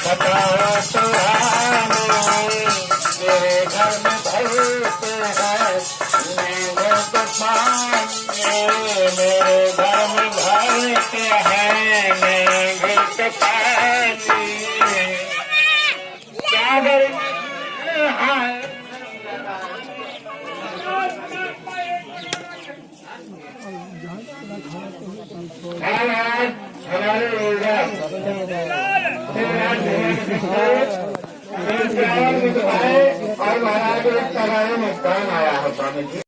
बताओ सुहानी, मेरे घर में भरते हैं नींबू के पानी, मेरे घर में भरते हैं नींबू के पानी। क्या करें हमारे और महाराज को एक आया है स्वामी जी।